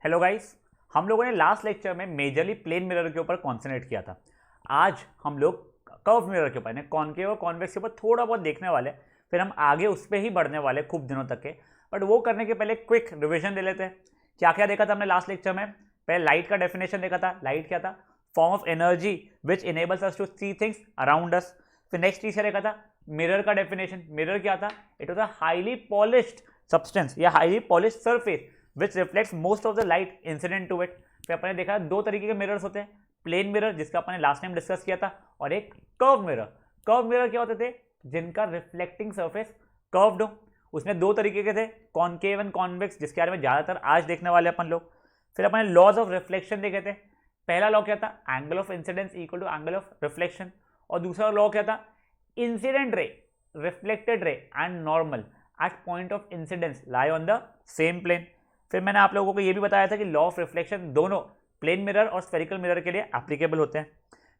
Hello guys, हम लोगों ने लास्ट लेक्चर में मेजरली प्लेन मिरर के ऊपर कॉन्सेंट्रेट किया था। आज हम लोग कर्व मिरर के ऊपर कॉनकेव और कॉन्वेक्स के ऊपर थोड़ा बहुत देखने वाले, फिर हम आगे उस पर ही बढ़ने वाले खूब दिनों तक के। बट वो करने के पहले क्विक रिविजन दे लेते हैं। क्या क्या देखा था हमने लास्ट लेक्चर में? पहले लाइट का डेफिनेशन देखा था। लाइट क्या था? Form of energy which enables us to see things around us. फिर नेक्स्ट चीज देखा था मिरर का डेफिनेशन। मिरर क्या था? It was a highly polished substance या highly polished surface which reflects most of the light incident to it। फिर अपने देखा दो तरीके के मिरर्स होते हैं, प्लेन मिरर जिसका अपने लास्ट टाइम डिस्कस किया था, और एक कर्व मिरर। कर्व मिरर क्या होते थे? जिनका रिफ्लेक्टिंग सरफेस कर्व्ड हो। उसमें दो तरीके के थे, कॉनकेव एंड कॉन्वेक्स, जिसके बारे में ज्यादातर आज देखने वाले अपन लोग। फिर अपने लॉज ऑफ रिफ्लेक्शन देखे थे। पहला लॉ क्या था? Angle of incidence equal to angle of reflection. और दूसरा लॉ क्या था? Incident ray, reflected ray and normal at point of incidence lie on the same plane. फिर मैंने आप लोगों को यह भी बताया था कि लॉ ऑफ रिफ्लेक्शन दोनों प्लेन मिरर और स्फेरिकल मिरर के लिए एप्लीकेबल होते हैं।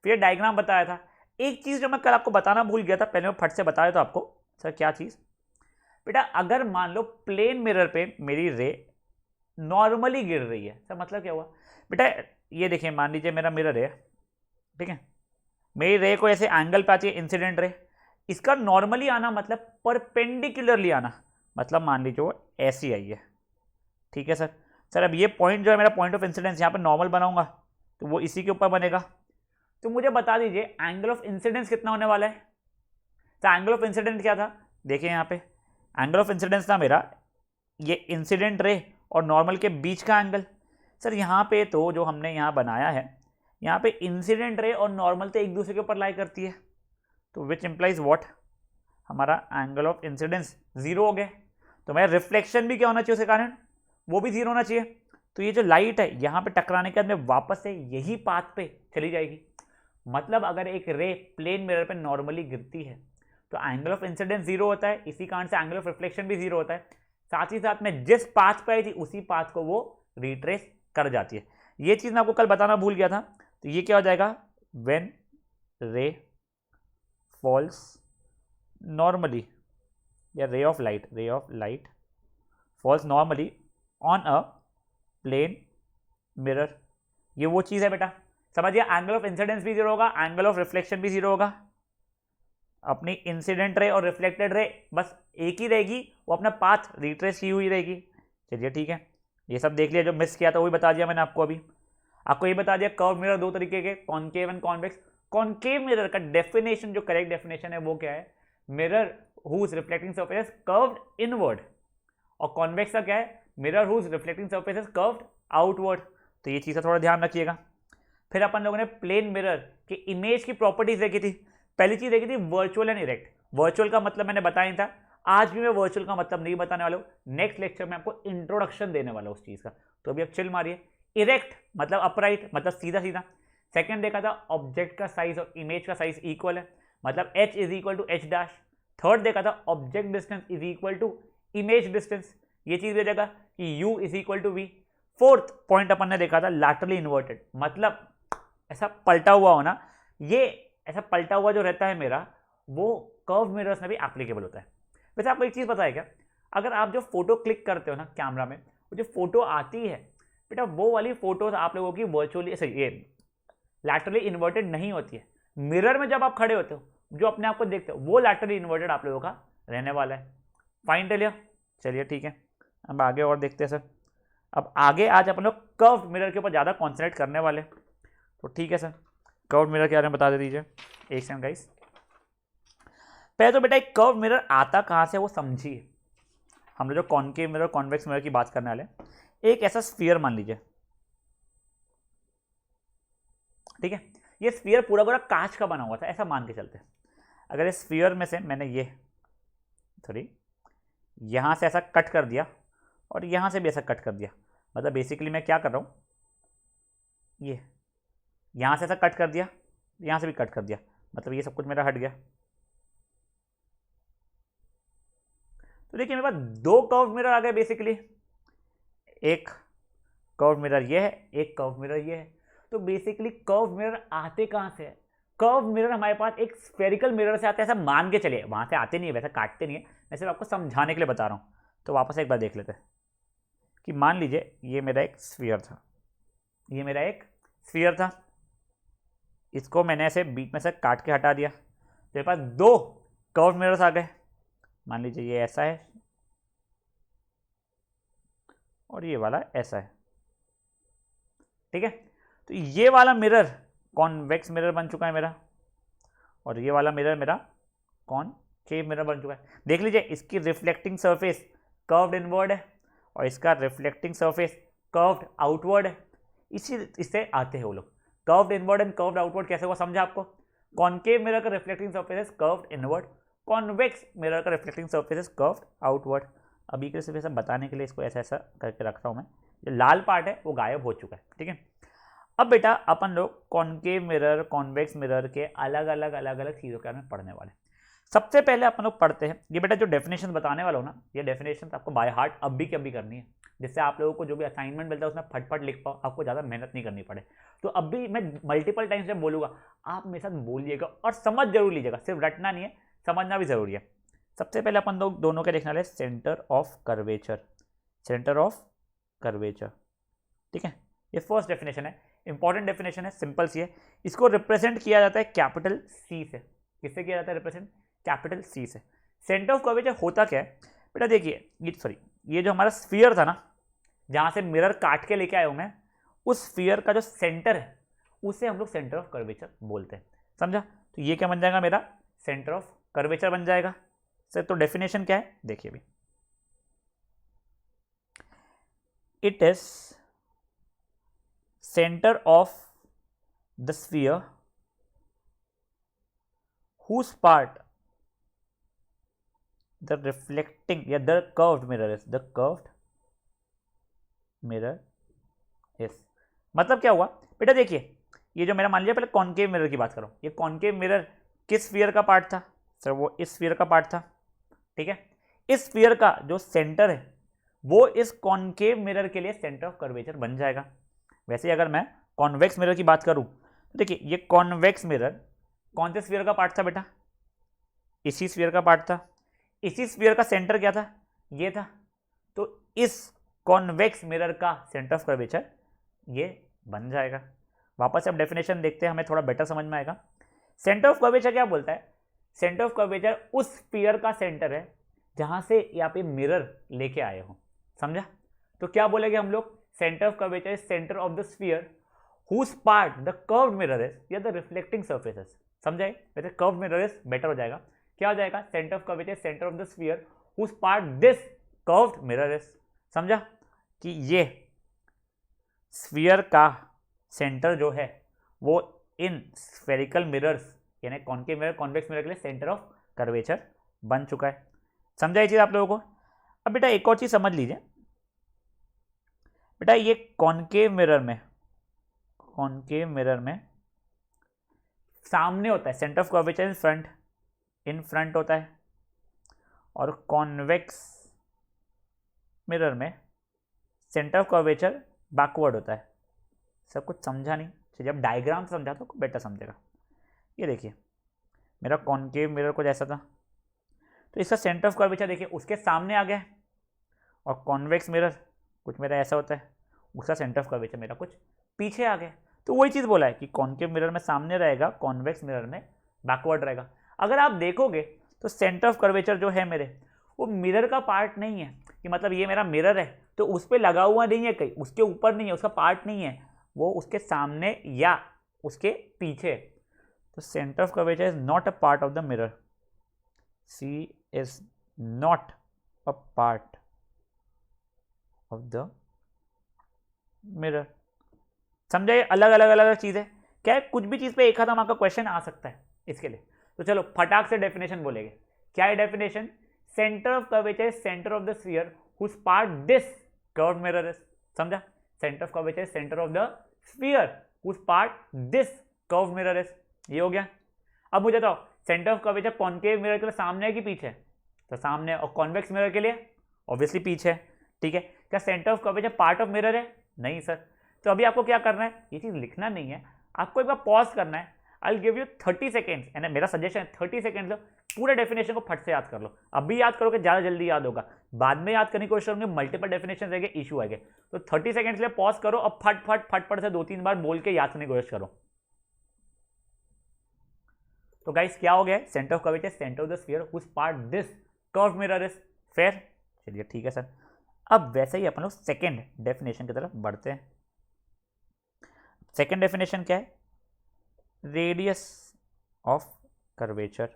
फिर डायग्राम बताया था। एक चीज जो मैं कल आपको बताना भूल गया था, पहले मैं फट से बताया था आपको। सर क्या चीज? बेटा अगर मान लो प्लेन मिरर पे मेरी रे नॉर्मली गिर रही है, सर मतलब क्या हुआ? बेटा ये देखिए, मान लीजिए मेरा मिरर है, ठीक है, मेरी रे को ऐसे एंगल पे आती है इंसिडेंट रे। इसका नॉर्मली आना मतलब परपेंडिकुलरली आना, मतलब मान लीजिए वो ऐसी आई है, ठीक है सर। सर अब ये पॉइंट जो है मेरा पॉइंट ऑफ इंसिडेंस, यहाँ पे नॉर्मल बनाऊंगा तो वो इसी के ऊपर बनेगा। तो मुझे बता दीजिए एंगल ऑफ इंसिडेंस कितना होने वाला है? तो एंगल ऑफ इंसिडेंस क्या था? देखिए यहाँ पे एंगल ऑफ इंसिडेंस था मेरा ये इंसिडेंट रे और नॉर्मल के बीच का एंगल। सर यहाँ पे तो जो हमने यहाँ बनाया है, यहाँ पे इंसिडेंट रे और नॉर्मल तो एक दूसरे के ऊपर लाई करती है, तो विच इंप्लाइज व्हाट? हमारा एंगल ऑफ इंसिडेंस जीरो हो गया। तो मेरा रिफ्लेक्शन भी क्या होना चाहिए उसके कारण? वो भी जीरो होना चाहिए। तो ये जो लाइट है यहाँ पे टकराने के बाद में वापस से यही पाथ पे चली जाएगी। मतलब अगर एक रे प्लेन मिरर पे नॉर्मली गिरती है तो एंगल ऑफ इंसिडेंस जीरो होता है, इसी कारण से एंगल ऑफ रिफ्लेक्शन भी जीरो होता है। साथ ही साथ में जिस पाथ पे आई थी उसी पाथ को वो रिट्रेस कर जाती है। ये चीज मैं आपको कल बताना भूल गया था। तो ये क्या हो जाएगा? व्हेन रे फॉल्स नॉर्मली, या ray of light falls normally on a plane mirror. ये वो चीज है बेटा, समझिए। एंगल ऑफ इंसिडेंस भी जीरो होगा, एंगल ऑफ रिफ्लेक्शन भी जीरो होगा। अपनी इंसिडेंट रे और रिफ्लेक्टेड रे बस एक ही रहेगी, वो अपना पाथ रिट्रेस की हुई रहेगी। चलिए ठीक है, ये सब देख लिया। जो मिस किया था वही बता दिया मैंने आपको। अभी आपको ये बता दिया कर्व मिरर दो तरीके के, concave and convex. Concave mirror का डेफिनेशन, जो करेक्ट डेफिनेशन है वो क्या है? Mirror whose reflecting surface curved inward. और कॉन्वेक्स का क्या है? Mirror whose reflecting surface is curved outward. तो ये चीज़ का थोड़ा ध्यान रखिएगा। फिर अपन लोगों ने प्लेन मिरर के इमेज की प्रॉपर्टीज देखी थी। पहली चीज देखी थी वर्चुअल एंड इरेक्ट। वर्चुअल का मतलब मैंने बताया था, आज भी मैं वर्चुअल का मतलब नहीं बताने वाला हूँ। नेक्स्ट लेक्चर में आपको इंट्रोडक्शन देने वाला हूँ उस चीज का, तो अभी आप चिल मारिए। इरेक्ट मतलब अपराइट, मतलब सीधा सीधा। सेकेंड देखा था ऑब्जेक्ट का साइज और इमेज का साइज इक्वल है, मतलब h is equal to h dash. Third देखा था object distance is equal to image distance, ये चीज भी देखा कि u is equal to v। Fourth point अपन ने देखा था लैटरली इन्वर्टेड, मतलब ऐसा पलटा हुआ होना। ये ऐसा पलटा हुआ जो रहता है मेरा, वो कर्व मिरर्स में भी एप्लीकेबल होता है। वैसे आपको एक चीज पता है क्या? अगर आप जो फोटो क्लिक करते हो ना कैमरा में, वो जो फोटो आती है बेटा, वो वाली फोटोज आप लोगों की वर्चुअली सही ये लैटरली इन्वर्टेड नहीं होती है। मिरर में जब आप खड़े होते हो, जो अपने आप को देखते हो, वो लैटरली इन्वर्टेड आप लोगों का रहने वाला है। फाइन टेलिया। चलिए ठीक है, अब आगे और देखते हैं सर। अब आगे आज अपन लोग कर्व मिरर के ऊपर ज़्यादा कॉन्सेंट्रेट करने वाले, तो ठीक है सर। कर्व मिरर के बारे में बता दे दीजिए एक सेकंड गाइस। पहले तो बेटा एक कर्व मिरर आता कहाँ से वो समझिए। हम लोग जो कॉनकेव मिरर कॉन्वेक्स मिरर की बात करने वाले, एक ऐसा स्फीयर मान लीजिए, ठीक है। ये स्फीयर पूरा पूरा कांच का बना हुआ था, ऐसा मान के चलते हैं। अगर इस स्फीयर में से मैंने ये सॉरी यहां से ऐसा कट कर दिया और यहां से भी ऐसा कट कर दिया, मतलब बेसिकली मैं क्या कर रहा हूं, ये यहां से ऐसा कट कर दिया, यहां से भी कट कर दिया, मतलब ये सब कुछ मेरा हट गया। तो देखिए मेरे पास दो कर्व मिरर आ गए बेसिकली। एक कर्व मिरर ये है, एक कर्व मिरर ये है। तो बेसिकली कर्व मिरर आते कहां से है? कर्व मिरर हमारे पास एक स्फेरिकल मिरर से आते हैं, ऐसा मान के चलिए। वहां से आते नहीं है, वैसे काटते नहीं है, मैं सिर्फ आपको समझाने के लिए बता रहा हूं। तो वापस एक बार देख लेते हैं कि मान लीजिए ये मेरा एक स्फीयर था, ये मेरा एक स्फीयर था, इसको मैंने ऐसे बीच में से काट के हटा दिया, मेरे पास दो कर्व मिरर्स आ गए। मान लीजिए ये ऐसा है और ये वाला ऐसा है, ठीक है। तो ये वाला मिरर कॉन्वेक्स मिरर बन चुका है मेरा, और ये वाला मिरर मेरा कॉनकेव मिरर बन चुका है। देख लीजिए इसकी रिफ्लेक्टिंग सरफेस कर्व्ड इनवर्ड है और इसका रिफ्लेक्टिंग सरफेस कर्व्ड आउटवर्ड है। इससे आते हैं वो लोग। Curved inward and curved outward कैसे हुआ समझा आपको? कॉनकेव मिरर का reflecting surface curved inward, convex mirror का रिफ्लेक्टिंग सरफेस कर्व्ड आउटवर्ड। अभी के सिर्फ बताने के लिए इसको ऐसा ऐसा करके रख रहा हूँ मैं। जो लाल पार्ट है वो गायब हो चुका है, ठीक है। अब बेटा अपन लोग कॉनकेव मिरर कॉन्वेक्स मिरर के अलग अलग चीज़ों के बारे में पढ़ने वाले। सबसे पहले अपन लोग पढ़ते हैं, ये बेटा जो डेफिनेशन बताने वाला हूँ ना, ये डेफिनेशन आपको बाय हार्ट अब भी करनी है, जिससे आप लोगों को जो भी असाइनमेंट मिलता है उसमें फटफट लिख पाओ, आपको ज़्यादा मेहनत नहीं करनी पड़े। तो अब भी मैं मल्टीपल टाइम्स जब बोलूँगा आप मेरे साथ बोलिएगा और समझ जरूर लीजिएगा, सिर्फ रटना नहीं है, समझना भी जरूरी है। सबसे पहले अपन लोग दोनों के देखने वाले centre of curvature, centre of curvature, ठीक है। ये फर्स्ट डेफिनेशन है, इंपॉर्टेंट डेफिनेशन है, सिंपल सी है। इसको रिप्रेजेंट किया जाता है कैपिटल सी से। किससे किया जाता है रिप्रेजेंट? कैपिटल सी से। सेंटर ऑफ कर्वेचर होता क्या है बेटा? देखिए ये जो हमारा स्फीयर था ना, जहां से मिरर काट के लेके आया हूं मैं, उस स्फीयर का जो सेंटर है उसे हम लोग सेंटर ऑफ कर्वेचर बोलते हैं, समझा? तो ये क्या बन जाएगा मेरा? सेंटर ऑफ कर्वेचर बन जाएगा सर। तो डेफिनेशन क्या है देखिए अभी, it is center of the sphere whose part the reflecting या the curved mirror is, the curved mirror is। मतलब क्या हुआ बेटा? देखिए ये जो मेरा मान लिया, पहले कॉनकेव मिरर की बात करो, ये कॉनकेव मिरर किस स्फीयर का पार्ट था सर? वो इस स्फीयर का पार्ट था, ठीक है। इस स्फीयर का जो सेंटर है वो इस कॉनकेव मिरर के लिए सेंटर ऑफ कर्वेचर बन जाएगा। वैसे अगर मैं कॉन्वेक्स मिरर की बात करूं तो देखिए ये कॉन्वेक्स मिरर कौन से स्फीयर का पार्ट था बेटा? इसी स्फीयर का पार्ट था। इसी स्फीयर का सेंटर क्या था? ये था। तो इस कॉन्वेक्स मिरर का सेंटर ऑफ कर्वेचर ये बन जाएगा। वापस से अब डेफिनेशन देखते हैं, हमें थोड़ा बेटर समझ में आएगा। सेंटर ऑफ कर्वेचर क्या बोलता है? सेंटर ऑफ कर्वेचर उस स्फीयर का सेंटर है जहां से यहाँ पे मिरर लेके आए हो, समझा? तो क्या बोलेंगे हम लोग? Center of curvature is center of the sphere whose part the curved mirror is या the reflecting surface is। समझे? वैसे curved mirror is बेटर हो जाएगा। क्या हो जाएगा? Center of curvature is center of the sphere whose part this curved mirror is। समझा कि ये स्फीयर का सेंटर जो है वो इन स्फेरिकल मिरर्स यानी कॉनकेव मिरर कॉन्वेक्स मिरर के लिए सेंटर ऑफ कर्वेचर बन चुका है। समझा ये चीज आप लोगों को? अब बेटा एक और चीज समझ लीजिए बेटा, ये कॉनकेव मिरर में सामने होता है centre of curvature in front होता है, और कॉन्वेक्स मिरर में सेंटर ऑफ कर्वेचर बैकवर्ड होता है। सब कुछ समझा नहीं? चलिए अब डायग्राम समझा तो बेटर समझेगा। ये देखिए मेरा कॉनकेव मिरर कुछ ऐसा था, तो इसका सेंटर ऑफ कर्वेचर देखिए उसके सामने आ गया है, और कॉन्वेक्स मिरर कुछ मेरा ऐसा होता है, उसका सेंटर ऑफ कर्वेचर मेरा कुछ पीछे आ गया। तो वही चीज़ बोला है कि कॉनकेव मिरर में सामने रहेगा, कॉन्वेक्स मिरर में बैकवर्ड रहेगा। अगर आप देखोगे तो सेंटर ऑफ कर्वेचर जो है मेरे, वो मिरर का पार्ट नहीं है कि मतलब ये मेरा मिरर है तो उस पर लगा हुआ नहीं है, कहीं उसके ऊपर नहीं है, उसका पार्ट नहीं है, वो उसके सामने या उसके पीछे। तो centre of curvature is not a part of the mirror, C is not a part of the mirror. समझाइए? अलग अलग चीज है क्या है? कुछ भी चीज पे एक आधा मार्क का क्वेश्चन आ सकता है इसके लिए। तो चलो फटाक से डेफिनेशन बोलेंगे। क्या है definition? Centre of curvature is centre of the sphere whose part this curved mirror is. समझा? Centre of curvature is centre of the sphere whose part this curved mirror is. ये हो गया। अब मुझे बताओ centre of curvature concave mirror के लिए सामने है कि पीछे? तो सामने। और कॉन्वेक्स मिरर के लिए ऑब्वियसली पीछे है, ठीक है। क्या centre of curvature part of mirror है? नहीं सर। तो अभी आपको क्या करना है? ये चीज लिखना नहीं है, आपको एक बार पॉज करना है। I will give you 30 seconds, यानी मेरा सजेशन है 30 सेकेंड्स लो, पूरे डेफिनेशन को फट से याद कर लो, अभी याद करोगे ज़्यादा जल्दी याद होगा, बाद में याद करने की कोशिश करोगे मल्टीपल डेफिनेशन रहेंगे, इशू आएंगे। तो 30 सेकंड्स के लिए पॉज करो और फट फट फट फट से 2-3 बार बोल के याद करने की कोशिश करो। तो गाइस क्या हो गया, centre of curvature centre of the sphere whose part this curve mirror is fair. चलिए ठीक है सर। अब वैसे ही अपन लोग सेकेंड डेफिनेशन की तरफ बढ़ते हैं। सेकेंड डेफिनेशन क्या है, रेडियस ऑफ कर्वेचर।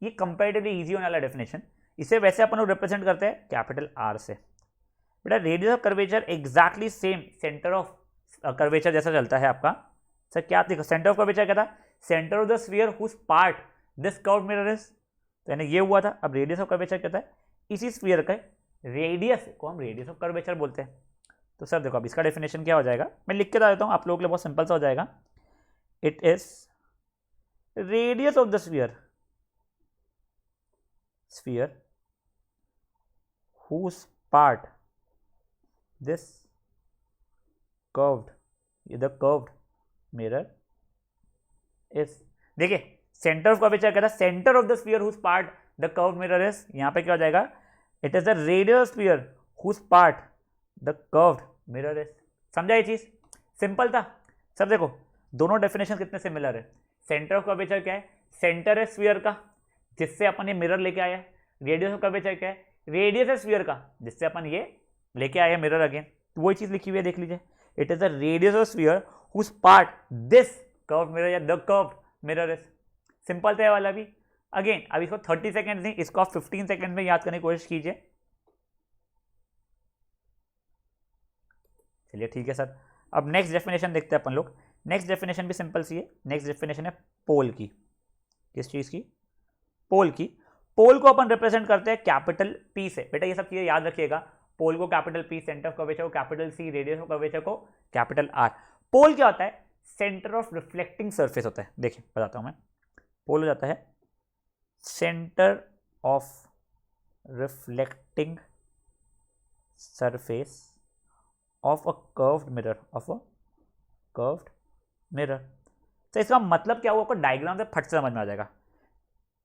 ये कंपैरेटिवली इजी होने वाला डेफिनेशन, इसे वैसे अपन लोग रिप्रेजेंट करते हैं कैपिटल आर से। बेटा radius of curvature exactly same centre of curvature जैसा चलता है आपका। सर क्या देखो, सेंटर ऑफ कर्वेचर क्या था, centre of the sphere whose part this curve mirror is, तो यानी ये हुआ था। अब रेडियस ऑफ कर्वेचर क्या था, इसी स्फीयर का रेडियस को हम रेडियस ऑफ कर्वेचर बोलते हैं। तो सर देखो अब इसका डेफिनेशन क्या हो जाएगा, मैं लिख के बता देता हूँ आप लोगों के लिए, बहुत सिंपल सा हो जाएगा। It is radius of the sphere whose part this curved mirror is। देखिए सेंटर ऑफ कर्वेचर क्या था, centre of the sphere whose part the curved mirror is, यहां पे क्या हो जाएगा, it is the radial sphere whose part the curved mirror is। समझा ये चीज, सिंपल था। सर देखो दोनों डेफिनेशन कितने सिमिलर है, सेंटर ऑफ कर्वेचर क्या है, सेंटर है स्फीयर का जिससे अपन ये मिरर लेके आया है। रेडियस ऑफ कर्वेचर क्या है, रेडियस है स्फीयर का जिससे अपन ये लेके आए मिरर अगेन। तो वही चीज लिखी हुई है, देख लीजिए, it is the radius of sphere whose part this curve mirror या the curve mirror is. Simple था ये वाला भी। अगेन अब इसको 30 सेकंड नहीं, इसको आप 15 सेकंड में याद करने की कोशिश कीजिए। चलिए ठीक है सर। अब नेक्स्ट डेफिनेशन देखते हैं अपन लोग। नेक्स्ट डेफिनेशन भी सिंपल सी है। नेक्स्ट डेफिनेशन है पोल की। किस चीज की, पोल की। पोल को अपन रिप्रेजेंट करते हैं कैपिटल पी से। बेटा ये सब चीजें याद रखिएगा, पोल को capital P, centre of curvature को capital C, radius of curvature को कैपिटल आर। पोल क्या होता है, सेंटर ऑफ रिफ्लेक्टिंग सरफेस होता है। देखिए बताता हूं मैं, पोल हो जाता है centre of reflecting surface of a curved mirror, of a curved mirror. तो इसका मतलब क्या हुआ, आपको डायग्राम से फट से समझ में आ जाएगा।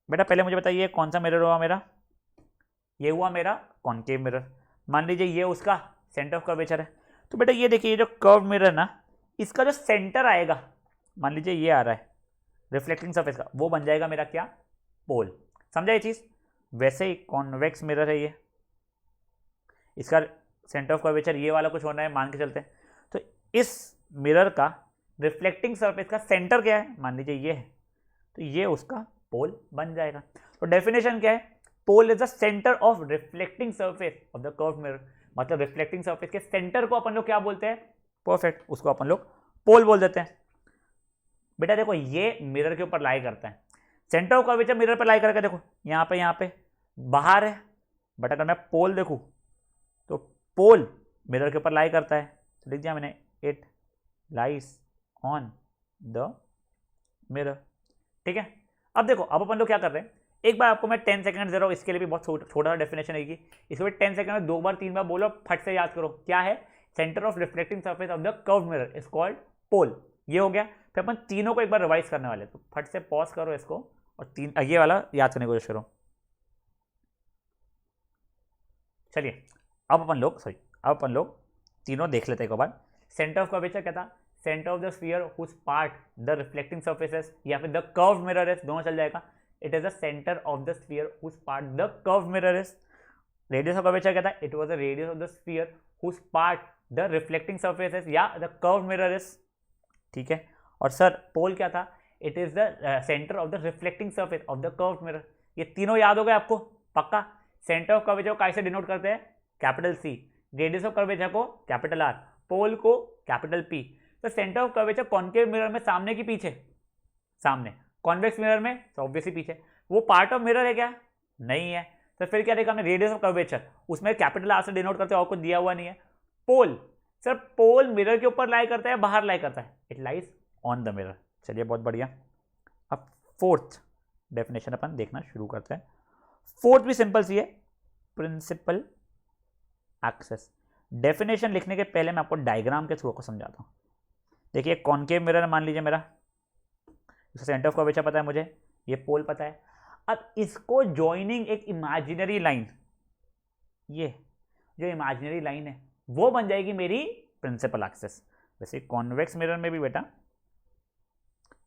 बेटा पहले मुझे बताइए कौन सा मिरर हुआ मेरा, ये हुआ मेरा कॉन्केव मिरर। मान लीजिए ये उसका सेंटर ऑफ कर्वेचर है। तो बेटा ये देखिए, ये जो कर्व मिरर ना, इसका जो सेंटर आएगा, मान लीजिए ये आ रहा है रिफ्लेक्टिंग सरफेस का, वो बन जाएगा मेरा क्या, पोल। समझा ये चीज। वैसे ही कॉन्वेक्स मिरर है ये, इसका सेंटर ऑफ कर्वेचर ये वाला कुछ होना है मान के चलते हैं। तो इस मिरर का रिफ्लेक्टिंग सरफेस का सेंटर क्या है, मान लीजिए ये है, तो ये उसका पोल बन जाएगा। तो डेफिनेशन क्या है, pole is the centre of reflecting surface of the curve mirror. मतलब रिफ्लेक्टिंग सरफेस के सेंटर को अपन लोग क्या बोलते हैं, परफेक्ट, उसको अपन लोग पोल बोल देते हैं। बेटा देखो ये मिरर के ऊपर लाई करता है, सेंटर ऑफ कर्वेचर मिरर पर लाई करके देखो, यहाँ पे बाहर है। बट अगर मैं पोल देखूं तो पोल मिरर के ऊपर लाई करता है, तो लिख दिया मैंने, it lies on the mirror. ठीक है। अब देखो अब अपन लोग क्या कर रहे हैं, एक बार आपको मैं 10 सेकंड दे रहा हूँ, इसके लिए भी बहुत छोटा सा डेफिनेशन है। इसको भी 10 सेकंड में 2 बार 3 बार बोलो, फट से याद करो क्या है, centre of reflecting surface of the curve mirror is called pole. ये हो गया। फिर अपन तीनों को एक बार रिवाइज करने वाले, तो फट से पॉज करो इसको और ये वाला याद करने की कोशिश करो। चलिए अब अपन लोग तीनों देख लेते हैं एक बार। सेंटर ऑफ कर्वेचर क्या था, centre of the sphere whose part the reflecting surfaces या फिर द कर्व मिरर इज, दोनों चल जाएगा। It is the centre of the sphere whose part the curve mirror is. Radius of curvature क्या था, it was the radius of the sphere whose part the reflecting surfaces या the curve mirror is. ठीक है। और sir pole क्या था, it is the centre of the reflecting surface of the curve mirror. ये तीनों याद हो गए आपको पक्का। सेंटर ऑफ कर्वेचर को कैसे डिनोट करते हैं, capital C, radius of curvature को कैपिटल आर, पोल को कैपिटल पी। तो centre of curvature concave mirror में सामने की पीछे, सामने, कॉन्वेक्स मिरर में तो ऑब्वियसली पीछे। वो पार्ट ऑफ मिरर है क्या, नहीं है। तो फिर क्या देखा हमने, रेडियस ऑफ कर्वेचर, उसमें कैपिटल आर से डिनोट करते हैं, और कुछ दिया हुआ नहीं है। पोल, सर पोल मिरर के ऊपर लाई करता है, बाहर लाई करता है, it lies on the mirror. चलिए बहुत बढ़िया। अब फोर्थ डेफिनेशन अपन देखना शुरू करते हैं। फोर्थ भी सिंपल सी है, प्रिंसिपल एक्सेस। डेफिनेशन लिखने के पहले मैं आपको डायग्राम के थ्रू को समझाता हूं। देखिए कॉन्केव मिरर मान लीजिए मेरा, इसका सेंटर ऑफ कर्वेचर पता है मुझे, ये पोल पता है। अब इसको ज्वाइनिंग एक इमेजिनरी लाइन, ये जो इमेजिनरी लाइन है वो बन जाएगी मेरी प्रिंसिपल एक्सिस। वैसे कॉन्वेक्स मिरर में भी बेटा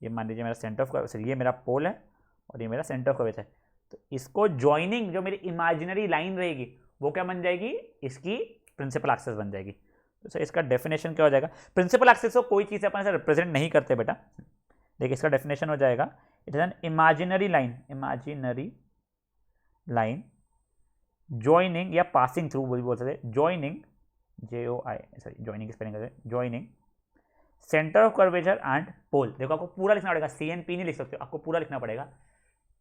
ये मान लीजिए मेरा सेंटर ऑफ, ये मेरा पोल है और ये मेरा सेंटर ऑफ कर्वेचर है, तो इसको ज्वाइनिंग जो मेरी इमेजिनरी लाइन रहेगी वो क्या बन जाएगी, इसकी प्रिंसिपल एक्सिस बन जाएगी। तो सर इसका डेफिनेशन क्या हो जाएगा, प्रिंसिपल एक्सिस को कोई चीज़ अपन ऐसे रिप्रेजेंट नहीं करते बेटा। देखिए इसका डेफिनेशन हो जाएगा, it is an imaginary line joining या पासिंग थ्रू बोल सकते, ज्वाइनिंग ज्वाइनिंग स्पेलिंग करते, joining centre of curvature and pole. देखो आपको पूरा लिखना पड़ेगा, CNP नहीं लिख सकते, आपको पूरा लिखना पड़ेगा।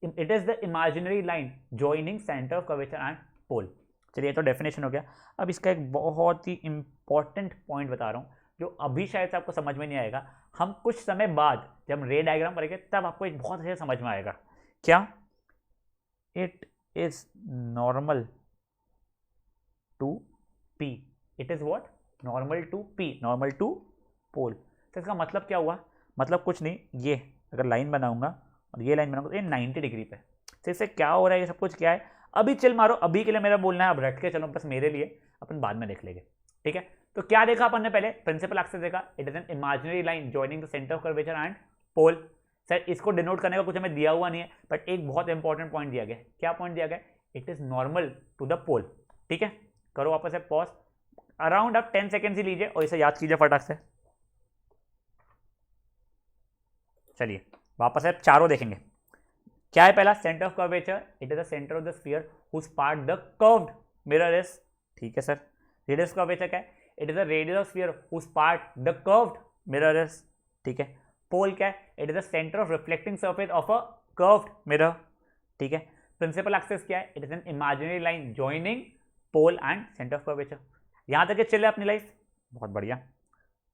It is the imaginary line joining centre of curvature and pole. चलिए तो डेफिनेशन हो गया। अब इसका एक बहुत ही इंपॉर्टेंट पॉइंट बता रहा हूँ जो अभी शायद से आपको समझ में नहीं आएगा, हम कुछ समय बाद जब हम रे डायग्राम करेंगे तब आपको एक बहुत अच्छे समझ में आएगा। क्या, it is normal to P, it is what, normal to P, normal to pole. तो इसका मतलब क्या हुआ, मतलब कुछ नहीं, ये अगर लाइन बनाऊंगा और ये लाइन बनाऊंगा तो ये 90 डिग्री पे। तो इससे क्या हो रहा है, ये सब कुछ क्या है, अभी चिल मारो, अभी के लिए मेरा बोलना है, अब रट के चलो बस मेरे लिए, अपन बाद में देख लेंगे, ठीक है। तो क्या देखा अपन ने, पहले प्रिंसिपल एक्सिस देखा, it is an imaginary line joining the centre of curvature and pole. Sir इसको डिनोट करने का कुछ हमें दिया हुआ नहीं है, बट एक बहुत इंपॉर्टेंट पॉइंट दिया गया। क्या पॉइंट दिया गया, it is normal to the pole, ठीक है। करो वापस से पॉज, अराउंड आप 10 सेकेंड ही लीजिए और इसे याद कीजिए फटाक से। चलिए वापस से चारों देखेंगे। क्या है पहला, centre of curvature, it is the centre of the sphere whose part the curved mirror is, ठीक है सर। रेडियस कर्वेचर क्या है, it is the radius of sphere whose part the curved mirror is, ठीक है। Pole क्या है, it is the centre of reflecting surface of a curved mirror, ठीक है। प्रिंसिपल एक्सिस क्या है, it is an imaginary line joining pole and centre of curvature. यहां तक चले अपनी लाइफ, बहुत बढ़िया,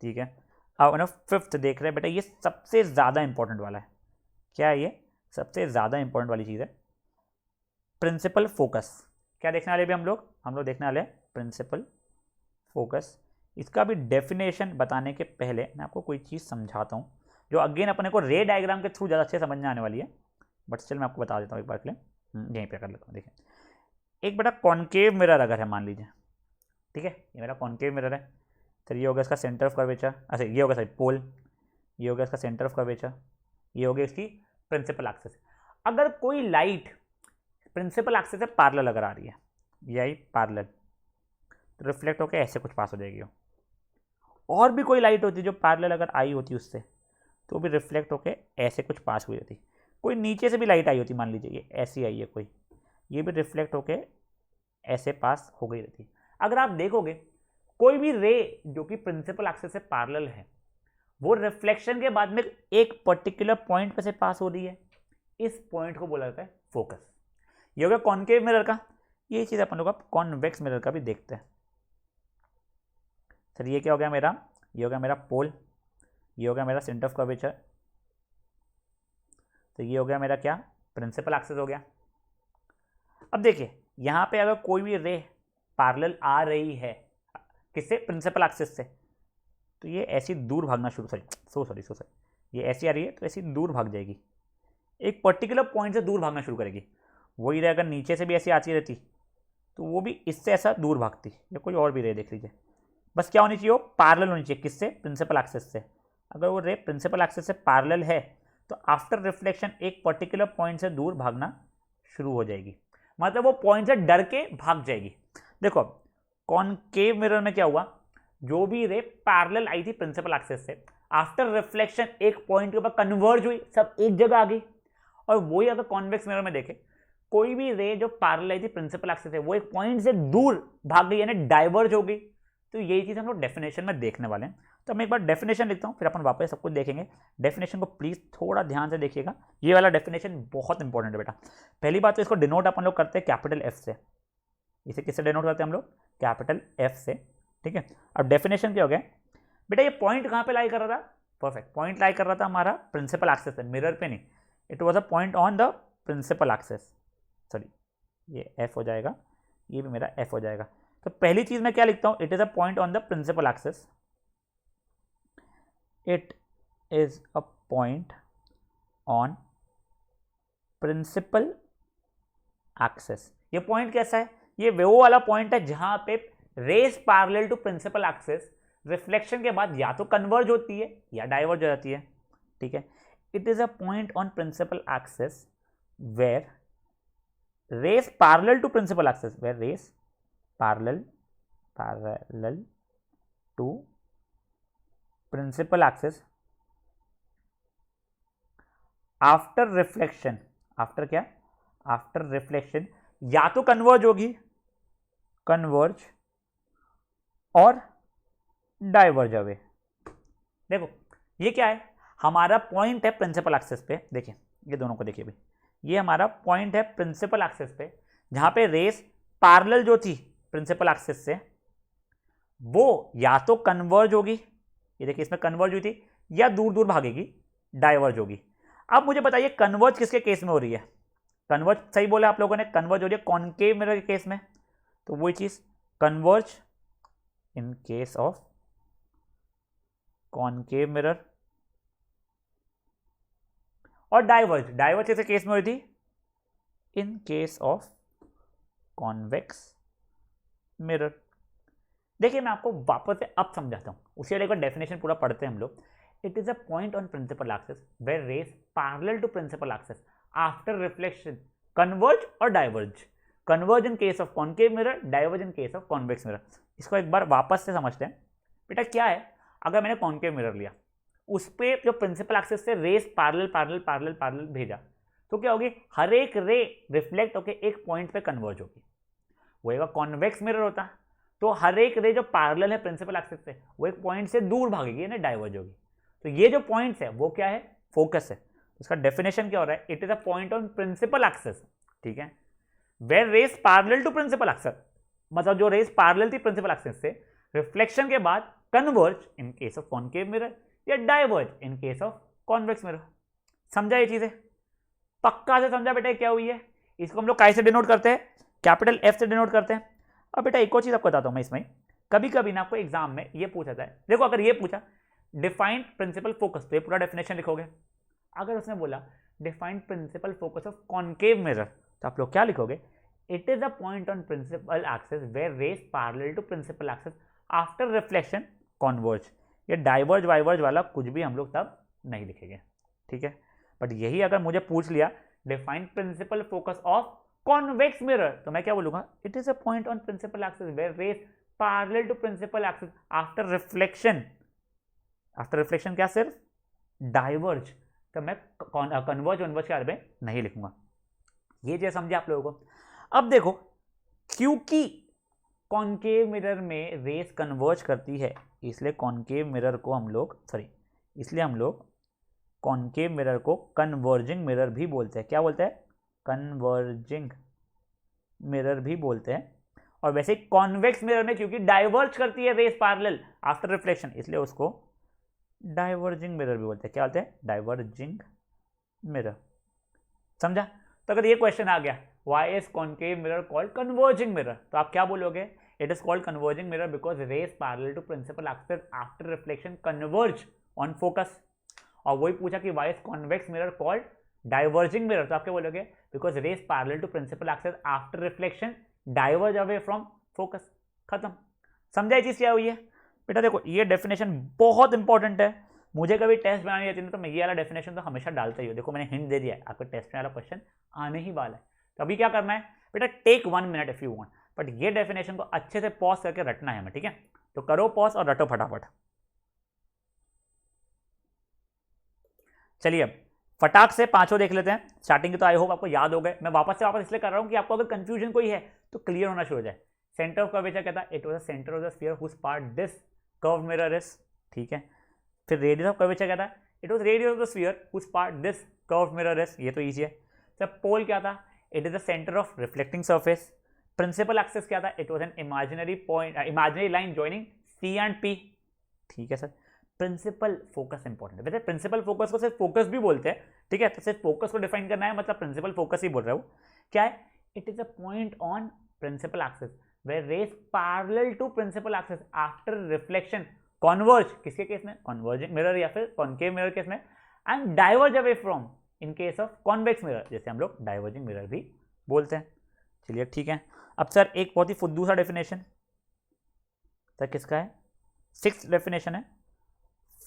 ठीक है। अब ना फिफ्थ देख रहे हैं बेटा, ये सबसे ज़्यादा इंपॉर्टेंट वाला है। क्या है ये, सबसे ज़्यादा इंपॉर्टेंट वाली चीज़ है, प्रिंसिपल फोकस। क्या देखने वाले भी हम लोग देखने वाले हैं प्रिंसिपल फोकस। इसका भी डेफिनेशन बताने के पहले मैं आपको कोई चीज़ समझाता हूँ जो अगेन अपने को रे डायग्राम के थ्रू ज़्यादा अच्छे समझ में आने वाली है, बट स्टिल मैं आपको बता देता हूँ एक बार के लिए, यहीं पे कर लेता हूँ। देखिए एक बेटा कॉनकेव मिरर अगर है, मान लीजिए, ठीक है, ये मेरा कॉनकेव मिरर है। तो ये होगा इसका सेंटर ऑफ कर्वेचर, अच्छा ये होगा सॉरी पोल, ये होगा इसका सेंटर ऑफ कर्वेचर, ये होगी इसकी प्रिंसिपल एक्सिस। अगर कोई लाइट प्रिंसिपल एक्सिस से पैरेलल अगर आ रही है, ये आई पैरेलल, तो रिफ्लेक्ट होकर ऐसे कुछ पास हो जाएगी वो। और भी कोई लाइट होती जो पैरेलल अगर आई होती उससे, तो भी रिफ्लेक्ट होकर ऐसे कुछ पास हुई होती। कोई नीचे से भी लाइट आई होती, मान लीजिए ये ऐसी आई है कोई, ये भी रिफ्लेक्ट होकर ऐसे पास हो गई रहती। अगर आप देखोगे कोई भी रे जो कि प्रिंसिपल एक्सिस से पैरेलल है, वो रिफ्लेक्शन के बाद में एक पर्टिकुलर पॉइंट पे से पास हो रही है, इस पॉइंट को बोला जाता है फोकस। ये हो गया कॉनकेव मिरर का। ये चीज अपन लोग अब कॉन्वेक्स मिरर का भी देखते हैं। सर ये क्या हो गया मेरा, ये हो गया मेरा पोल, ये हो गया मेरा सेंटर ऑफ कर्वेचर, तो ये हो गया मेरा क्या, प्रिंसिपल एक्सिस हो गया। अब देखिए यहां पे अगर कोई भी रे पैरेलल आ रही है किससे, प्रिंसिपल एक्सिस से, तो ये ऐसी दूर भागना शुरू, सॉरी ये ऐसी आ रही है तो ऐसी दूर भाग जाएगी, एक पर्टिकुलर पॉइंट से दूर भागना शुरू करेगी। वही रे अगर नीचे से भी ऐसी आती रहती तो वो भी इससे ऐसा दूर भागती, या कोई और भी रे देख लीजिए, बस क्या होनी चाहिए, वो पैरेलल होनी चाहिए किससे, प्रिंसिपल एक्सिस से। अगर वो रे प्रिंसिपल एक्सिस से पैरेलल है तो आफ्टर रिफ्लेक्शन एक पर्टिकुलर पॉइंट से दूर भागना शुरू हो जाएगी, मतलब वो पॉइंट से डर के भाग जाएगी। देखो कॉनकेव मिरर में क्या हुआ, जो भी रे पैरेलल आई थी प्रिंसिपल एक्सिस से, आफ्टर रिफ्लेक्शन एक पॉइंट के ऊपर कन्वर्ज हुई, सब एक जगह आ गई। और वही अगर कॉन्वेक्स मिरर में देखें, कोई भी रे जो पैरेलल आई थी प्रिंसिपल एक्सिस से, वो एक पॉइंट से दूर भाग गई, यानी डाइवर्ज हो गई। तो यही चीज हम लोग डेफिनेशन में देखने वाले हैं। तो मैं एक बार डेफिनेशन लिखता हूँ, फिर अपन वापस सब कुछ देखेंगे। डेफिनेशन को प्लीज थोड़ा ध्यान से देखिएगा, ये वाला डेफिनेशन बहुत इंपॉर्टेंट है बेटा। पहली बात तो इसको डिनोट अपन लोग करते हैं कैपिटल एफ से। इसे किससे डिनोट करते हैं हम लोग, कैपिटल एफ से, ठीक है। अब डेफिनेशन क्या हो गया बेटा, ये पॉइंट कहाँ पे लाई कर रहा था, परफेक्ट, पॉइंट लाई कर रहा था हमारा प्रिंसिपल एक्सिस पे, मिरर पे नहीं, it was a point on the principal axis, sorry ये एफ हो जाएगा, ये भी मेरा एफ हो जाएगा। तो पहली चीज मैं क्या लिखता हूं, it is a point on the principal axis, it is a point on principal axis. ये पॉइंट कैसा है? ये वो वाला पॉइंट है जहां पे rays parallel to principal axis reflection के बाद या तो कन्वर्ज होती है या डाइवर्ज हो जाती है। ठीक है, it is a point on principal axis where rays parallel to principal axis, where rays parallel to principal axis after reflection, after क्या? after reflection या तो कन्वर्ज होगी, कन्वर्ज और डाइवर्ज अवे। देखो ये क्या है, हमारा पॉइंट है प्रिंसिपल एक्सिस पे। देखिए ये दोनों को देखिए भाई, ये हमारा पॉइंट है प्रिंसिपल एक्सिस पे जहां पे रेस पैरेलल जो थी प्रिंसिपल एक्सिस से वो या तो कन्वर्ज होगी, ये देखिए इसमें कन्वर्ज हुई थी, या दूर दूर भागेगी, डाइवर्ज होगी। अब मुझे बताइए कन्वर्ज किसके केस में हो रही है? कन्वर्ज सही बोला आप लोगों ने, कन्वर्ज हो रही है कॉनकेव मिरर के केस में। तो वही चीज converge in case of concave mirror, और डाइवर्ज, डाइवर्ज किस केस में हुई थी? इन केस ऑफ कॉन्वेक्स मिरर। देखिए मैं आपको वापस से अब समझाता हूं, उसी वाले का डेफिनेशन पूरा पढ़ते हैं हम लोग। It is a point on principal axis where rays parallel to principal axis after reflection converge और diverge. Converge in case of concave mirror, diverge in case of convex mirror. इसको एक बार वापस से समझते हैं। बेटा क्या है, अगर मैंने कॉनकेव मिरर लिया, उस पर जो प्रिंसिपल एक्सिस से rays parallel parallel parallel parallel भेजा, तो क्या होगी? हर एक रे रिफ्लेक्ट होकर एक पॉइंट पे कन्वर्ज होगी। वो एक कॉन्वेक्स मिरर होता तो हर एक रे जो पैरेलल है प्रिंसिपल एक्सिस से वो एक पॉइंट से दूर भागेगी, यानी डाइवर्ज होगी। तो ये जो पॉइंट्स है वो क्या है? फोकस है। इसका डेफिनेशन क्या हो रहा है? It is a point on principal axis, ठीक है, where rays parallel to principal axis, मतलब जो रेस पैरेलल थी प्रिंसिपल एक्सिस से, रिफ्लेक्शन के बाद converge in case of concave mirror या diverge in case of convex mirror. समझा ये चीजें? पक्का से समझा बेटा क्या हुई है? इसको हम लोग कैसे डिनोट करते हैं? कैपिटल एफ से डिनोट करते हैं। अब बेटा एक और चीज आपको बताता हूं मैं इसमें, कभी कभी ना आपको एग्जाम में ये पूछा जाता है। देखो अगर ये पूछा डिफाइंड प्रिंसिपल फोकस, तो ये पूरा डेफिनेशन लिखोगे। अगर उसने बोला defined principal focus of concave mirror, तो आप लोग क्या लिखोगे? It is a point on principal axis where rays parallel to principal axis after reflection converge. ये डाइवर्ज वाइवर्ज वाला कुछ भी हम लोग तब नहीं लिखेंगे, ठीक है। बट यही अगर मुझे पूछ लिया defined principal focus of convex mirror, तो मैं क्या बोलूंगा? It is a point on principal axis where rays parallel to principal axis after reflection, after reflection क्या सिर्फ डाइवर्ज, तो मैं कन्वर्ज वनवर्ज के बारे में नहीं लिखूंगा। ये चीज समझे आप लोगों को? अब देखो क्योंकि कॉनकेव मिरर में रेस कन्वर्ज करती है, इसलिए कॉनकेव मिरर को हम लोग इसलिए हम लोग कॉनकेव मिरर को कन्वर्जिंग मिरर भी बोलते हैं। क्या बोलते हैं? कन्वर्जिंग मिरर भी बोलते हैं। और वैसे कॉन्वेक्स मिरर में क्योंकि डाइवर्ज करती है रेस पैरेलल आफ्टर रिफ्लेक्शन, इसलिए उसको डाइवर्जिंग मिरर भी बोलते हैं। क्या बोलते हैं? Diverging mirror. समझा? तो अगर ये क्वेश्चन आ गया why is concave mirror called converging mirror, तो आप क्या बोलोगे? It is called converging mirror because rays parallel to principal axis after reflection converge on focus. और वही पूछा कि why is convex mirror called diverging mirror, तो आप क्या बोलोगे? Because rays parallel to principal axis after reflection diverge away from focus. खत्म। समझा ये चीज क्या हुई है? बेटा देखो ये डेफिनेशन बहुत इंपॉर्टेंट है। मुझे कभी टेस्ट बनानी रहती है तो मैं ये वाला डेफिनेशन तो हमेशा डालता ही हूँ। देखो मैंने हिंट दे दिया है, आपको टेस्ट में वाला क्वेश्चन आने ही वाला है। तो अभी क्या करना है बेटा? Take 1 minute if you want, but ये डेफिनेशन को अच्छे से पॉज करके रटना है हमें, ठीक है? तो करो पॉज और रटो फटाफट। चलिए अब फटाक से पांचों देख लेते हैं। स्टार्टिंग के तो आई होप आपको याद हो गए। मैं वापस इसलिए कर रहा हूं कि आपको अगर कंफ्यूजन कोई है तो क्लियर होना शुरू हो जाए। सेंटर ऑफ कर्वेचर कहता है it was the centre of the sphere whose part this curve mirror is, ठीक है। फिर रेडियस ऑफ कर्वेचर कहता है it was radius of the sphere whose part this curve mirror is, ये तो easy है। सब पोल क्या था? It is the centre of reflecting surface. Principal axis क्या था? It was an imaginary point, imaginary line joining C and P, ठीक है सर। प्रिंसिपल फोकस इंपॉर्टेंट है। वैसे प्रिंसिपल फोकस को सिर्फ फोकस भी बोलते हैं, ठीक है। तो सिर्फ फोकस को डिफाइन करना है, मतलब प्रिंसिपल फोकस ही बोल रहा हूं। क्या है? It is a point on principal axis where rays parallel to principal axis after reflection converge, किसके केस में? कन्वर्जिंग मिरर या फिर कॉनकेव मिरर केस में, and diverge away from in case of convex mirror, जैसे हम लोग diverging mirror भी बोलते हैं। चलिए ठीक है। अब सर एक बहुत ही फुद्दू सा डेफिनेशन सर किसका है, 6th डेफिनेशन है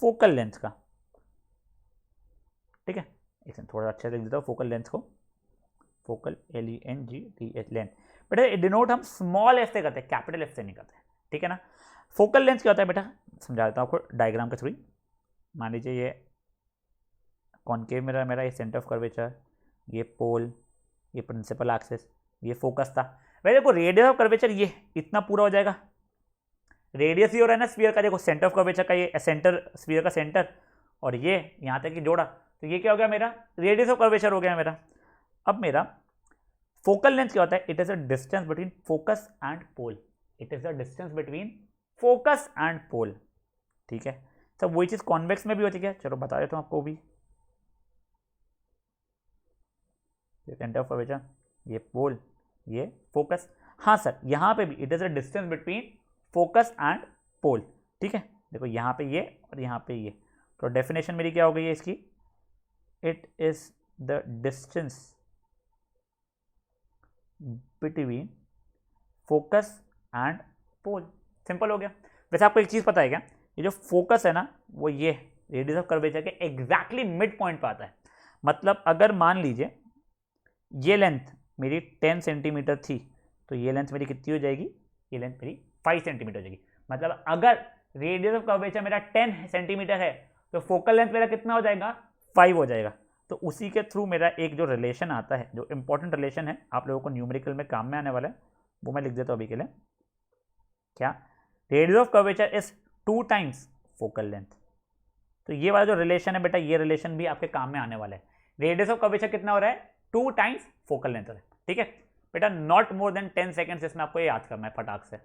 फोकल लेंथ का। ठीक है, इसे थोड़ा अच्छा लिख देता हूँ फोकल लेंथ को, फोकल LENGTH लेंथ। बेटा डिनोट हम स्मॉल एफ से करते हैं, कैपिटल एफ से नहीं करते, ठीक है ना। फोकल लेंथ क्या होता है बेटा, समझा देता हूँ आपको डायग्राम के थ्रू। मान लीजिए ये कॉनकेव मिरर मेरा, ये सेंटर ऑफ कर्वेचर, ये पोल, ये प्रिंसिपल एक्सिस, ये फोकस था। वैसे देखो रेडियस ऑफ कर्वेचर ये इतना पूरा हो जाएगा, रेडियस ही हो रहा है ना स्फीयर का, देखो सेंटर ऑफ कर्वेचर का ये सेंटर, स्फीयर का सेंटर, और ये यहाँ तक की जोड़ा, तो ये क्या हो गया मेरा रेडियस ऑफ कर्वेचर हो गया मेरा। अब मेरा फोकल लेंथ क्या होता है, it is a distance between focus and pole, it is a distance between focus and pole. ठीक है, सब वही चीज कॉन्वेक्स में भी होती है, चलो बता देता हूँ आपको भी। सेंटर ऑफ कर्वेचर, ये पोल, ये फोकस। हाँ सर यहाँ पे भी it is a distance between focus and pole. ठीक है, देखो यहाँ पे ये और यहाँ पे ये, तो डेफिनेशन मेरी क्या हो गई है इसकी, it is the distance between focus and pole. Simple हो गया। वैसे आपको एक चीज पता है क्या, ये जो फोकस है ना वो ये रेडियस ऑफ कर्वेचर के एग्जैक्टली मिड पॉइंट पर आता है। मतलब अगर मान लीजिए ये लेंथ मेरी 10 सेंटीमीटर थी, तो ये लेंथ मेरी कितनी हो जाएगी, ये लेंथ मेरी 5 सेंटीमीटर हो जाएगी। मतलब अगर रेडियस ऑफ कर्वेचर मेरा 10 सेंटीमीटर है तो फोकल लेंथ मेरा कितना हो जाएगा, 5 हो जाएगा। तो उसी के थ्रू मेरा एक जो रिलेशन आता है, जो इंपॉर्टेंट रिलेशन है, आप लोगों को न्यूमेरिकल में काम में आने वाला है, वो मैं लिख देता हूँ अभी के लिए। क्या, radius of curvature is 2 times focal length. तो ये वाला जो रिलेशन है बेटा, ये रिलेशन भी आपके काम में आने वाला है। रेडियस ऑफ कर्वेचर कितना हो रहा है, 2 टाइम्स फोकल लेंथ हो रहा है। ठीक है बेटा, नॉट मोर देन 10 सेकेंड्स, इसमें आपको ये याद करना है फटाक से।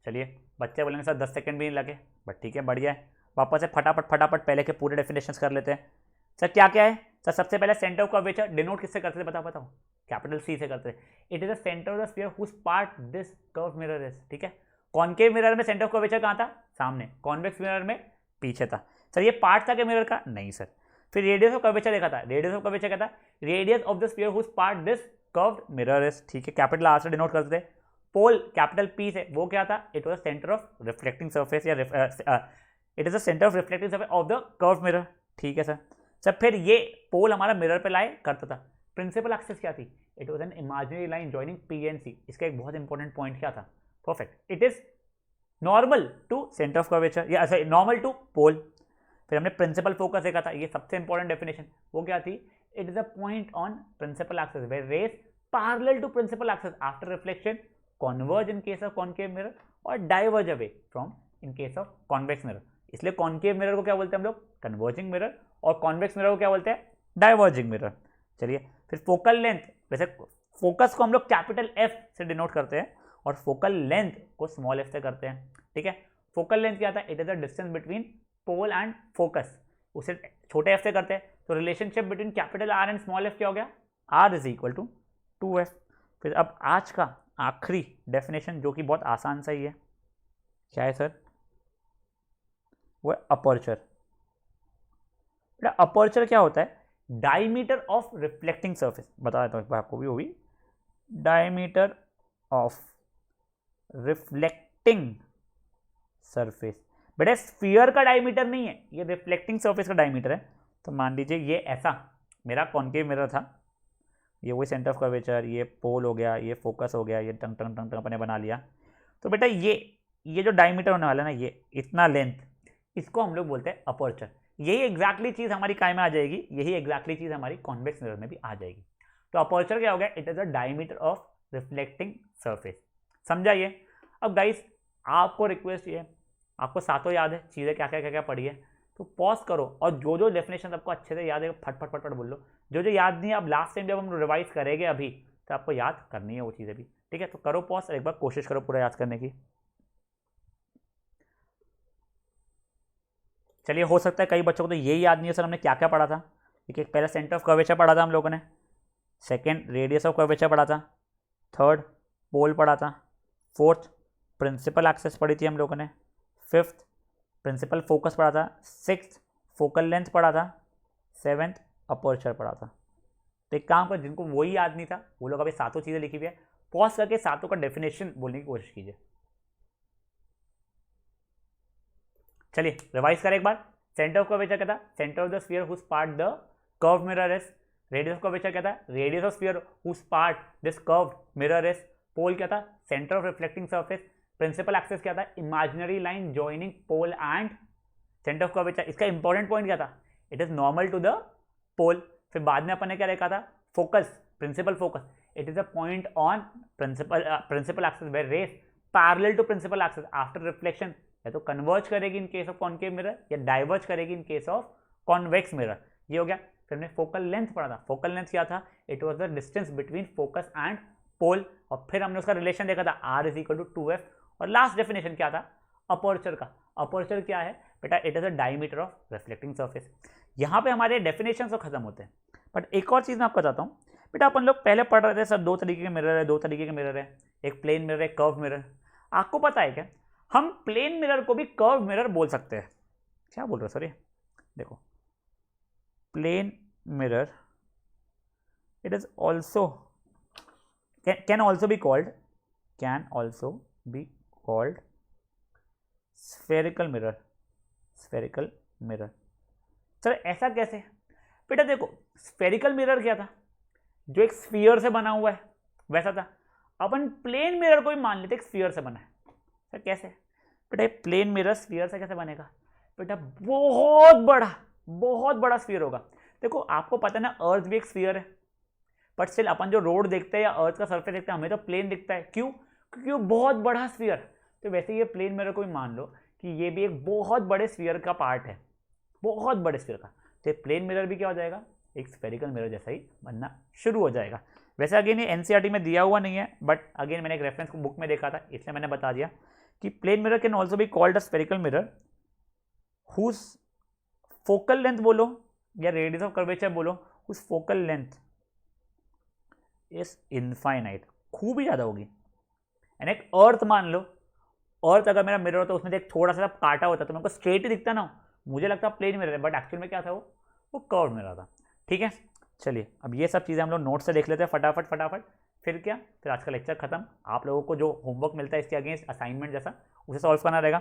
चलिए बच्चे बोलेंगे सर 10 सेकंड भी नहीं लगे, बट ठीक है बढ़िया है। वापस से फटाफट पहले के पूरे डेफिनेशंस कर लेते हैं। सर क्या क्या है सर, सबसे पहले सेंटर ऑफ कर्वेचर डिनोट किससे करते थे, बताओ, कैपिटल C से करते थे। It is the centre of the sphere whose part this curve mirror is. ठीक है, कॉनकेव मिरर में सेंटर ऑफ कर्वेचर कहाँ था, सामने, कॉन्वेक्स मिरर में पीछे था। सर ये पार्ट था क्या मिरर का, नहीं सर। फिर रेडियस ऑफ कर्वेचर देखा था, रेडियस ऑफ कर्वेचर क्या था, radius of the sphere whose part this curved mirror is. ठीक है, कैपिटल R से डिनोट करते थे। पोल कैपिटल P से, वो क्या था, it was centre of reflecting surface, या it is the centre of reflecting surface of the curve mirror. ठीक है सर। सर फिर ये पोल हमारा मिरर पे लाए करता था। प्रिंसिपल एक्सिस क्या थी, it was an imaginary line joining P and C। इसका एक बहुत इंपॉर्टेंट पॉइंट क्या था, perfect, it is normal to centre of curvature, या नॉर्मल टू पोल। फिर हमने प्रिंसिपल फोकस देखा था, ये सबसे इंपॉर्टेंट डेफिनेशन, वो क्या थी, it is a point on principal axis where rays parallel to principal axis after reflection converge in case of concave mirror और diverge away from in case of convex mirror. इसलिए concave mirror को क्या बोलते हैं हम लोग, converging mirror, और convex mirror को क्या बोलते हैं, डाइवर्जिंग मिरर। चलिए फिर फोकल लेंथ, वैसे फोकस को हम लोग कैपिटल F से डिनोट करते हैं और फोकल लेंथ को स्मॉल f से करते हैं। ठीक है, फोकल लेंथ क्या था, it is the distance between pole and focus, उसे छोटे f से करते हैं। तो relationship between capital R and small f क्या हो गया, R is equal to 2f। फिर अब आज का आखिरी डेफिनेशन जो कि बहुत आसान सा ही है, क्या है सर, वो है अपर्चर। अपर्चर क्या होता है, डायमीटर ऑफ रिफ्लेक्टिंग सरफेस, बता देता हूँ आपको भी, वो भी डायमीटर ऑफ रिफ्लेक्टिंग सरफेस। बेटा स्फीयर का डायमीटर नहीं है, ये रिफ्लेक्टिंग सरफेस का डायमीटर है। तो मान लीजिए ये ऐसा मेरा कॉनकेव मिरर था, ये वही सेंटर ऑफ कर्वेचर, ये पोल हो गया, ये फोकस हो गया, ये टंग टंग टंग टंग अपने बना लिया। तो बेटा ये जो डायमीटर होने वाला है ना, ये इतना लेंथ, इसको हम लोग बोलते हैं अपर्चर। यही एग्जैक्टली चीज हमारी काय में आ जाएगी, यही एग्जैक्टली चीज हमारी कॉन्वेक्स मिरर में भी आ जाएगी। तो अपर्चर क्या हो गया, it is a diameter of reflecting surface. समझाइए। अब गाइस आपको रिक्वेस्ट ये है, आपको सातों याद है चीज़ें क्या क्या क्या क्या पढ़ी है, तो पॉज करो और जो जो डेफिनेशन आपको अच्छे से याद है फट फट फट फट बोल लो। जो जो याद नहीं है, अब लास्ट टाइम जब हम रिवाइज करेंगे अभी, तो आपको याद करनी है वो चीज़ें भी। ठीक है, तो करो पॉज, एक बार कोशिश करो पूरा याद करने की। चलिए, हो सकता है कई बच्चों को तो यही याद नहीं है सर हमने क्या क्या पढ़ा था। ठीक है, पहले सेंटर ऑफ कर्वेचर पढ़ा था हम लोगों ने, सेकेंड रेडियस ऑफ कर्वेचर पढ़ा था, थर्ड पोल पढ़ा था, फोर्थ प्रिंसिपल एक्सिस पढ़ी थी हम लोगों ने, फिफ्थ प्रिंसिपल फोकस पढ़ा था, सिक्स्थ फोकल लेंथ पढ़ा था, 7th अपर्चर पढ़ा था। तो एक काम कर, जिनको वही याद नहीं था वो लोग अभी सातों चीज़ें लिखी हुई है, पॉज करके सातों का डेफिनेशन बोलने की कोशिश कीजिए। चलिए रिवाइज करें एक बार। सेंटर ऑफ कर्वेचर क्या था? Centre of the sphere whose part the curve mirror is. Radius of curvature क्या था? Radius of sphere whose part this curve mirror is. Pole क्या था? Centre of reflecting surface. Principal axis क्या था? Imaginary line joining pole and centre of curvature. इसका important point क्या था? It is normal to the pole. फिर बाद में अपन ने क्या देखा था? Focus, principal focus. It is a point on principal axis where rays parallel to principal axis after reflection या तो कन्वर्ज करेगी in case of concave mirror या डाइवर्ज करेगी in case of convex mirror. ये हो गया। फिर हमने फोकल लेंथ पढ़ा था। फोकल लेंथ क्या था? It was the distance between focus and pole. और फिर हमने उसका रिलेशन देखा था, R is equal to 2f। और लास्ट डेफिनेशन क्या था? अपर्चर का। अपर्चर क्या है बेटा? It is a diameter of reflecting surface. यहाँ पे हमारे डेफिनेशन तो खत्म होते हैं, बट एक और चीज़ मैं आपको बताता हूँ बेटा। अपन लोग पहले पढ़ रहे थे सर, दो तरीके के मिरर है, दो तरीके के मिरर है, एक प्लेन मिरर है, कर्व मिरर। आपको पता है क्या, हम प्लेन मिरर को भी कर्व मिरर बोल सकते हैं। क्या बोल रहे हो सर? ये देखो, plane mirror it is also can also be called spherical mirror. Spherical mirror sir ऐसा कैसे? बेटा देखो, स्फेरिकल मिरर क्या था? जो एक स्फीयर से बना हुआ है वैसा था। अपन प्लेन मिरर को भी मान लेते एक स्फीयर से बना है। सर कैसे? बेटा प्लेन मिरर स्फीयर से कैसे बनेगा? बेटा बहुत बड़ा स्फीयर होगा। देखो आपको पता है ना, अर्थ भी एक स्फीयर है, बट स्टिल अपन जो रोड देखते हैं या अर्थ का सरफेस देखते हैं हमें तो प्लेन दिखता है। क्यों? क्योंकि वो बहुत बड़ा स्फीयर। तो वैसे ये प्लेन मिरर को भी मान लो कि ये भी एक बहुत बड़े स्फीयर का पार्ट है, बहुत बड़े स्फीयर का। तो प्लेन मिरर भी क्या हो जाएगा? एक स्फेरिकल मिरर जैसा ही बनना शुरू हो जाएगा। वैसे अगेन ये एनसीईआरटी में दिया हुआ नहीं है, बट अगेन मैंने एक रेफरेंस बुक में देखा था इसलिए मैंने बता दिया कि plane mirror can also be called a spherical mirror whose focal length बोलो या रेडियस ऑफ कर्वेचर बोलो, whose focal length is infinite, खूब ही ज़्यादा होगी। एंड एक अर्थ मान लो, अर्थ अगर मेरा मिरर होता है उसमें एक थोड़ा सा काटा होता तो मेरे को स्ट्रेट ही दिखता ना, मुझे लगता प्लेन मिरर है, बट एक्चुअल में क्या था? वो कर्व मिरर था। ठीक है, चलिए अब ये सब चीज़ें हम लोग नोट से देख लेते हैं फटाफट। फिर क्या? फिर आज का लेक्चर खत्म। आप लोगों को जो होमवर्क मिलता है इसके अगेंस्ट असाइनमेंट जैसा, उसे सॉल्व करना रहेगा।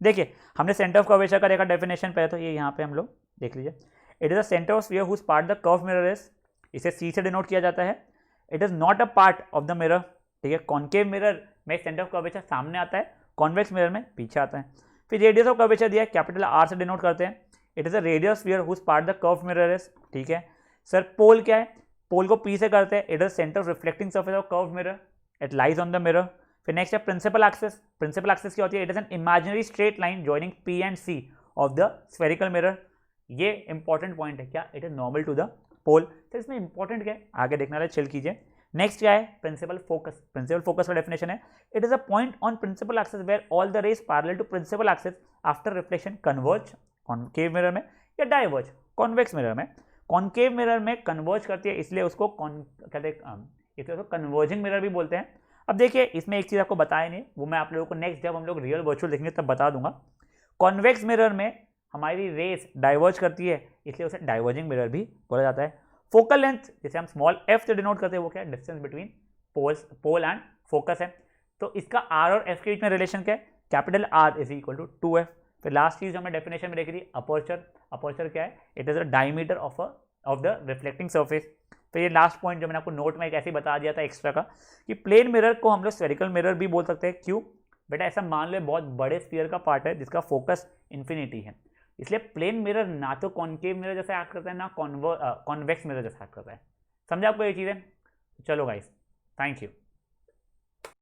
देखिए हमने सेंटर ऑफ कर्वेचर का देखा डेफिनेशन पहले, तो ये यहाँ पे हम लोग देख लीजिए। It is a centre of sphere whose part the curve mirror is, इसे सी से डिनोट किया जाता है। It is not a part of the mirror. ठीक है, कॉन्केव मिरर में सेंटर ऑफ कर्वेचर सामने आता है, कॉन्वेक्स मिरर में पीछे आता है। फिर रेडियस ऑफ कर्वेचर दिया है, कैपिटल R से डिनोट करते हैं। It is a radius sphere whose part the curve mirror is. ठीक है सर, पोल क्या है? पोल को P से करते हैं। It is centre of reflecting surface of curve mirror, it lies on the mirror. फिर नेक्स्ट है प्रिंसिपल एक्सिस। प्रिंसिपल एक्सिस क्या होती है? It is an imaginary straight line joining P and C of the spherical mirror. ये important point है। क्या? It is normal to the pole. तो इसमें इंपॉर्टेंट क्या है आगे देखना है, चिल कीजिए। नेक्स्ट क्या है? Principal focus. प्रिंसिपल फोकस का डेफिनेशन है, it is a point on principal axis where all the rays parallel to principal axis after reflection converge, concave mirror में या डाइवर्ज कॉन्वेक्स मिरर में। कॉन्केव मिरर में converge करती है इसलिए उसको कहते हैं, इसलिए उसको कन्वर्जिंग मिरर भी बोलते हैं। अब देखिए इसमें एक चीज़ आपको बताया नहीं, वो मैं आप लोगों को नेक्स्ट जब हम लोग रियल वर्चुअल देखेंगे तब बता दूंगा। कॉन्वेक्स मिरर में हमारी रेस डाइवर्ज करती है इसलिए उसे डाइवर्जिंग मिरर भी बोला जाता है। फोकल लेंथ जिसे हम स्मॉल f से डिनोट करते हैं वो क्या है? Distance between pole and focus है। तो इसका R और F के बीच में रिलेशन क्या है? Capital R is equal to 2f। फिर लास्ट चीज हमने डेफिनेशन में देखी थी, अपर्चर। अपर्चर क्या है? It is a diameter of the reflecting surface. तो ये लास्ट पॉइंट जो मैंने आपको नोट में एक ऐसे बता दिया था एक्स्ट्रा का, कि प्लेन मिरर को हम लोग स्फेरिकल मिरर भी बोल सकते हैं। क्यों बेटा? ऐसा मान लो बहुत बड़े स्फीयर का पार्ट है जिसका फोकस इन्फिनिटी है, इसलिए प्लेन मिरर ना तो कॉन्केव मिरर जैसा एक्ट करता है ना कॉन्वेक्स मिरर जैसा एक्ट करता है। समझा आपको ये चीज़ें? चलो गाइस, थैंक यू।